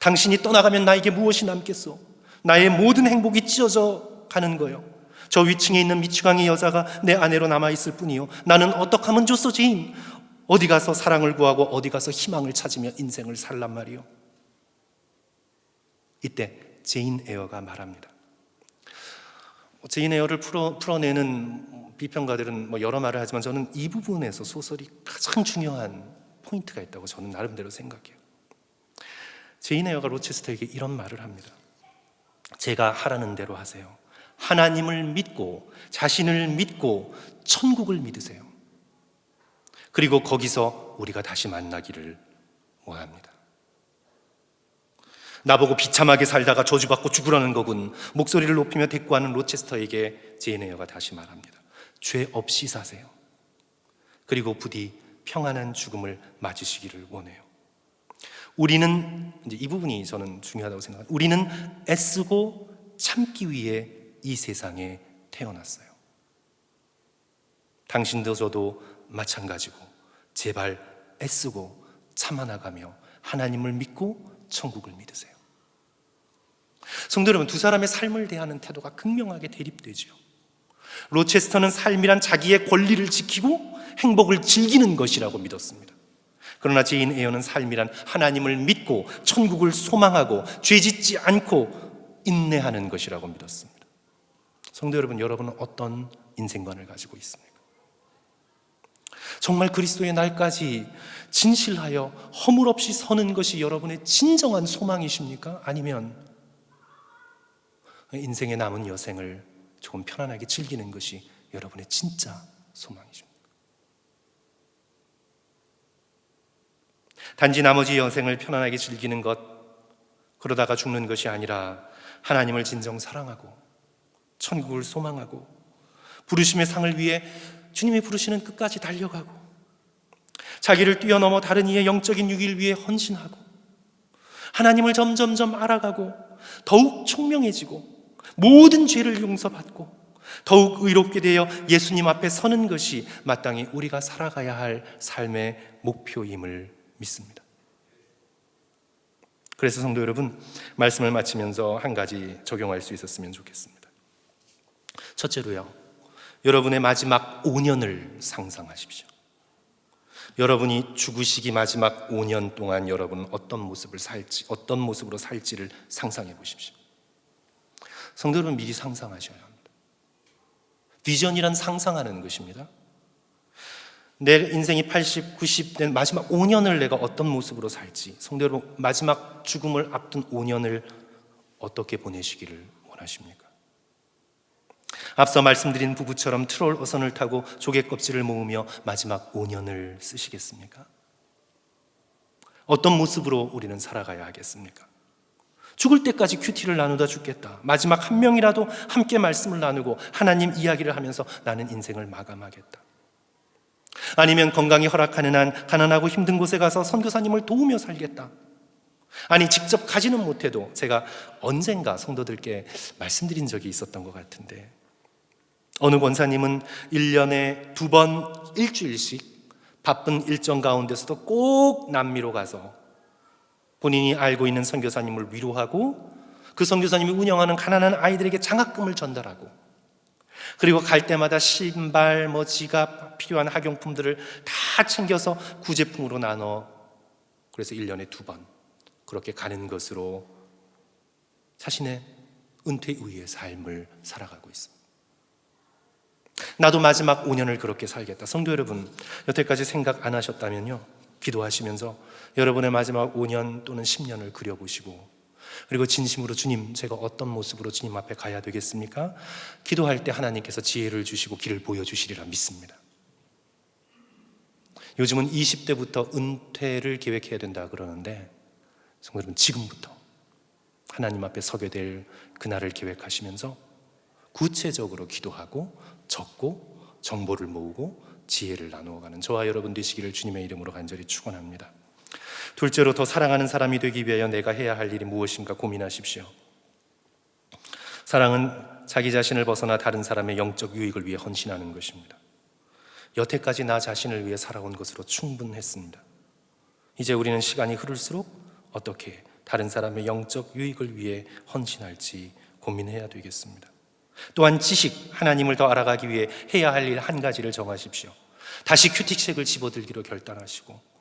S1: 당신이 떠나가면 나에게 무엇이 남겠소? 나의 모든 행복이 찢어져 가는 거요. 저 위층에 있는 미치광이 여자가 내 아내로 남아있을 뿐이요. 나는 어떻게 하면 좋소 제인? 어디 가서 사랑을 구하고 어디 가서 희망을 찾으며 인생을 살란 말이요. 이때 제인 에어가 말합니다. 제인 에어를 풀어내는 비평가들은 여러 말을 하지만 저는 이 부분에서 소설이 가장 중요한 포인트가 있다고 저는 나름대로 생각해요. 제인 에어가 로체스터에게 이런 말을 합니다. 제가 하라는 대로 하세요. 하나님을 믿고 자신을 믿고 천국을 믿으세요. 그리고 거기서 우리가 다시 만나기를 원합니다. 나보고 비참하게 살다가 저주받고 죽으라는 거군. 목소리를 높이며 대꾸하는 로체스터에게 제인 에어가 다시 말합니다. 죄 없이 사세요. 그리고 부디 평안한 죽음을 맞으시기를 원해요. 우리는, 이제 이 부분이 저는 중요하다고 생각합니다. 우리는 애쓰고 참기 위해 이 세상에 태어났어요. 당신도 저도 마찬가지고 제발 애쓰고 참아나가며 하나님을 믿고 천국을 믿으세요. 성도 여러분, 두 사람의 삶을 대하는 태도가 극명하게 대립되죠. 로체스터는 삶이란 자기의 권리를 지키고 행복을 즐기는 것이라고 믿었습니다. 그러나 제인 에어는 삶이란 하나님을 믿고 천국을 소망하고 죄짓지 않고 인내하는 것이라고 믿었습니다. 성도 여러분, 여러분은 어떤 인생관을 가지고 있습니까? 정말 그리스도의 날까지 진실하여 허물 없이 서는 것이 여러분의 진정한 소망이십니까? 아니면 인생의 남은 여생을 조금 편안하게 즐기는 것이 여러분의 진짜 소망이십니까? 단지 나머지 여생을 편안하게 즐기는 것, 그러다가 죽는 것이 아니라 하나님을 진정 사랑하고 천국을 소망하고 부르심의 상을 위해 주님이 부르시는 끝까지 달려가고 자기를 뛰어넘어 다른 이의 영적인 유익을 위해 헌신하고 하나님을 점점점 알아가고 더욱 총명해지고 모든 죄를 용서받고 더욱 의롭게 되어 예수님 앞에 서는 것이 마땅히 우리가 살아가야 할 삶의 목표임을 믿습니다. 그래서 성도 여러분, 말씀을 마치면서 한 가지 적용할 수 있었으면 좋겠습니다. 첫째로요, 여러분의 마지막 5년을 상상하십시오. 여러분이 죽으시기 마지막 5년 동안 여러분은 어떤 모습으로 살지를 상상해 보십시오. 성도 여러분, 미리 상상하셔야 합니다. 비전이란 상상하는 것입니다. 내 인생이 80, 90 된 마지막 5년을 내가 어떤 모습으로 살지, 성도 여러분, 마지막 죽음을 앞둔 5년을 어떻게 보내시기를 원하십니까? 앞서 말씀드린 부부처럼 트롤 어선을 타고 조개 껍질을 모으며 마지막 5년을 쓰시겠습니까? 어떤 모습으로 우리는 살아가야 하겠습니까? 죽을 때까지 큐티를 나누다 죽겠다. 마지막 한 명이라도 함께 말씀을 나누고 하나님 이야기를 하면서 나는 인생을 마감하겠다. 아니면 건강이 허락하는 한 가난하고 힘든 곳에 가서 선교사님을 도우며 살겠다. 아니, 직접 가지는 못해도 제가 언젠가 성도들께 말씀드린 적이 있었던 것 같은데, 어느 권사님은 1년에 2번 일주일씩 바쁜 일정 가운데서도 꼭 남미로 가서 본인이 알고 있는 선교사님을 위로하고 그 선교사님이 운영하는 가난한 아이들에게 장학금을 전달하고, 그리고 갈 때마다 신발, 지갑, 필요한 학용품들을 다 챙겨서 구제품으로 나눠, 그래서 1년에 2번 그렇게 가는 것으로 자신의 은퇴 이후의 삶을 살아가고 있습니다. 나도 마지막 5년을 그렇게 살겠다. 성도 여러분, 여태까지 생각 안 하셨다면요, 기도하시면서 여러분의 마지막 5년 또는 10년을 그려보시고, 그리고 진심으로 주님, 제가 어떤 모습으로 주님 앞에 가야 되겠습니까? 기도할 때 하나님께서 지혜를 주시고 길을 보여주시리라 믿습니다. 요즘은 20대부터 은퇴를 계획해야 된다 그러는데, 성도 여러분, 지금부터 하나님 앞에 서게 될 그날을 계획하시면서 구체적으로 기도하고 적고 정보를 모으고 지혜를 나누어가는 저와 여러분 되시기를 주님의 이름으로 간절히 축원합니다. 둘째로, 더 사랑하는 사람이 되기 위하여 내가 해야 할 일이 무엇인가 고민하십시오. 사랑은 자기 자신을 벗어나 다른 사람의 영적 유익을 위해 헌신하는 것입니다. 여태까지 나 자신을 위해 살아온 것으로 충분했습니다. 이제 우리는 시간이 흐를수록 어떻게 다른 사람의 영적 유익을 위해 헌신할지 고민해야 되겠습니다. 또한 지식, 하나님을 더 알아가기 위해 해야 할 일 한 가지를 정하십시오. 다시 큐티책을 집어들기로 결단하시고,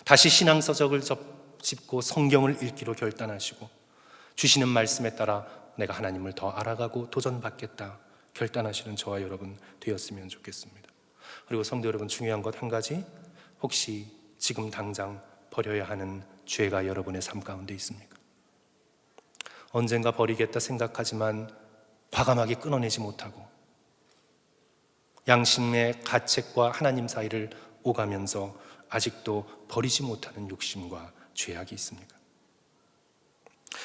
S1: 다시 신앙서적을 접짚고 성경을 읽기로 결단하시고, 주시는 말씀에 따라 내가 하나님을 더 알아가고 도전받겠다 결단하시는 저와 여러분 되었으면 좋겠습니다. 그리고 성도 여러분, 중요한 것 한 가지, 혹시 지금 당장 버려야 하는 죄가 여러분의 삶 가운데 있습니까? 언젠가 버리겠다 생각하지만 과감하게 끊어내지 못하고 양심의 가책과 하나님 사이를 오가면서 아직도 버리지 못하는 욕심과 죄악이 있습니까?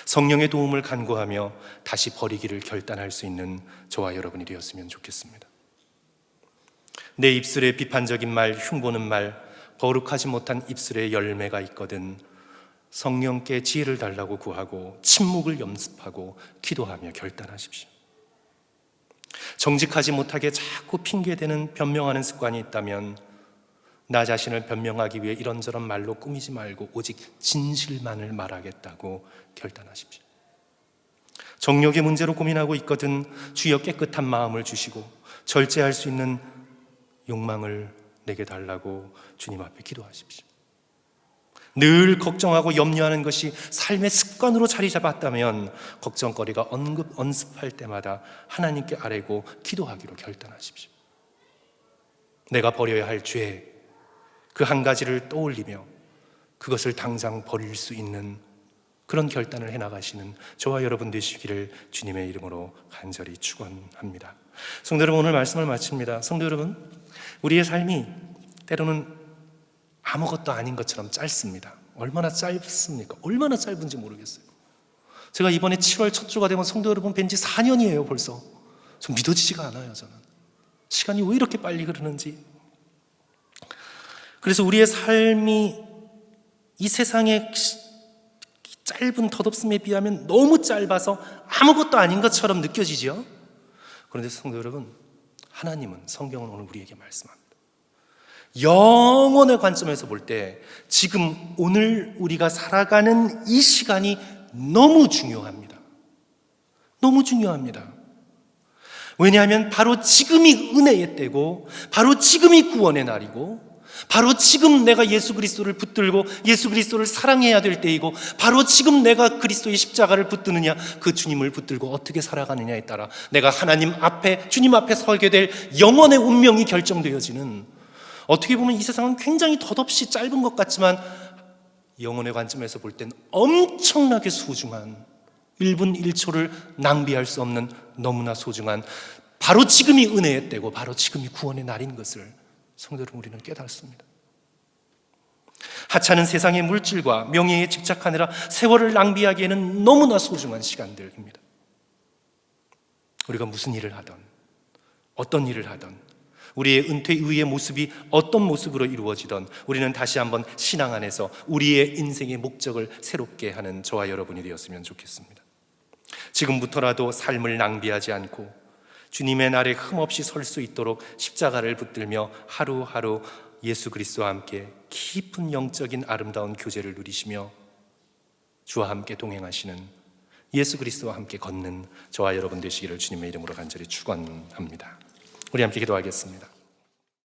S1: 성령의 도움을 간구하며 다시 버리기를 결단할 수 있는 저와 여러분이 되었으면 좋겠습니다. 내 입술에 비판적인 말, 흉보는 말, 거룩하지 못한 입술에 열매가 있거든 성령께 지혜를 달라고 구하고 침묵을 연습하고 기도하며 결단하십시오. 정직하지 못하게 자꾸 핑계대는 변명하는 습관이 있다면 나 자신을 변명하기 위해 이런저런 말로 꾸미지 말고 오직 진실만을 말하겠다고 결단하십시오. 정욕의 문제로 고민하고 있거든 주여 깨끗한 마음을 주시고 절제할 수 있는 욕망을 내게 달라고 주님 앞에 기도하십시오. 늘 걱정하고 염려하는 것이 삶의 습관으로 자리 잡았다면 걱정거리가 언습할 때마다 하나님께 아뢰고 기도하기로 결단하십시오. 내가 버려야 할 죄, 그 한 가지를 떠올리며 그것을 당장 버릴 수 있는 그런 결단을 해나가시는 저와 여러분 되시기를 주님의 이름으로 간절히 축원합니다. 성도 여러분, 오늘 말씀을 마칩니다. 성도 여러분, 우리의 삶이 때로는 아무것도 아닌 것처럼 짧습니다. 얼마나 짧습니까? 얼마나 짧은지 모르겠어요. 제가 이번에 7월 첫 주가 되면 성도 여러분 뵌 지 4년이에요 벌써. 좀 믿어지지가 않아요. 저는 시간이 왜 이렇게 빨리 흐르는지. 그래서 우리의 삶이 이 세상의 짧은 덧없음에 비하면 너무 짧아서 아무것도 아닌 것처럼 느껴지죠. 그런데 성도 여러분, 하나님은, 성경은 오늘 우리에게 말씀합니다. 영혼의 관점에서 볼 때 지금 오늘 우리가 살아가는 이 시간이 너무 중요합니다. 너무 중요합니다. 왜냐하면 바로 지금이 은혜의 때고, 바로 지금이 구원의 날이고, 바로 지금 내가 예수 그리스도를 붙들고 예수 그리스도를 사랑해야 될 때이고, 바로 지금 내가 그리스도의 십자가를 붙드느냐, 그 주님을 붙들고 어떻게 살아가느냐에 따라 내가 하나님 앞에, 주님 앞에 서게 될 영혼의 운명이 결정되어지는, 어떻게 보면 이 세상은 굉장히 덧없이 짧은 것 같지만 영혼의 관점에서 볼 땐 엄청나게 소중한, 1분 1초를 낭비할 수 없는 너무나 소중한, 바로 지금이 은혜의 때고 바로 지금이 구원의 날인 것을 성도 여러분, 우리는 깨닫습니다. 하찮은 세상의 물질과 명예에 집착하느라 세월을 낭비하기에는 너무나 소중한 시간들입니다. 우리가 무슨 일을 하든, 어떤 일을 하든, 우리의 은퇴 이후의 모습이 어떤 모습으로 이루어지든 우리는 다시 한번 신앙 안에서 우리의 인생의 목적을 새롭게 하는 저와 여러분이 되었으면 좋겠습니다. 지금부터라도 삶을 낭비하지 않고 주님의 날에 흠없이 설 수 있도록 십자가를 붙들며 하루하루 예수 그리스도와 함께 깊은 영적인 아름다운 교제를 누리시며 주와 함께 동행하시는, 예수 그리스도와 함께 걷는 저와 여러분 되시기를 주님의 이름으로 간절히 축원합니다. 우리 함께 기도하겠습니다.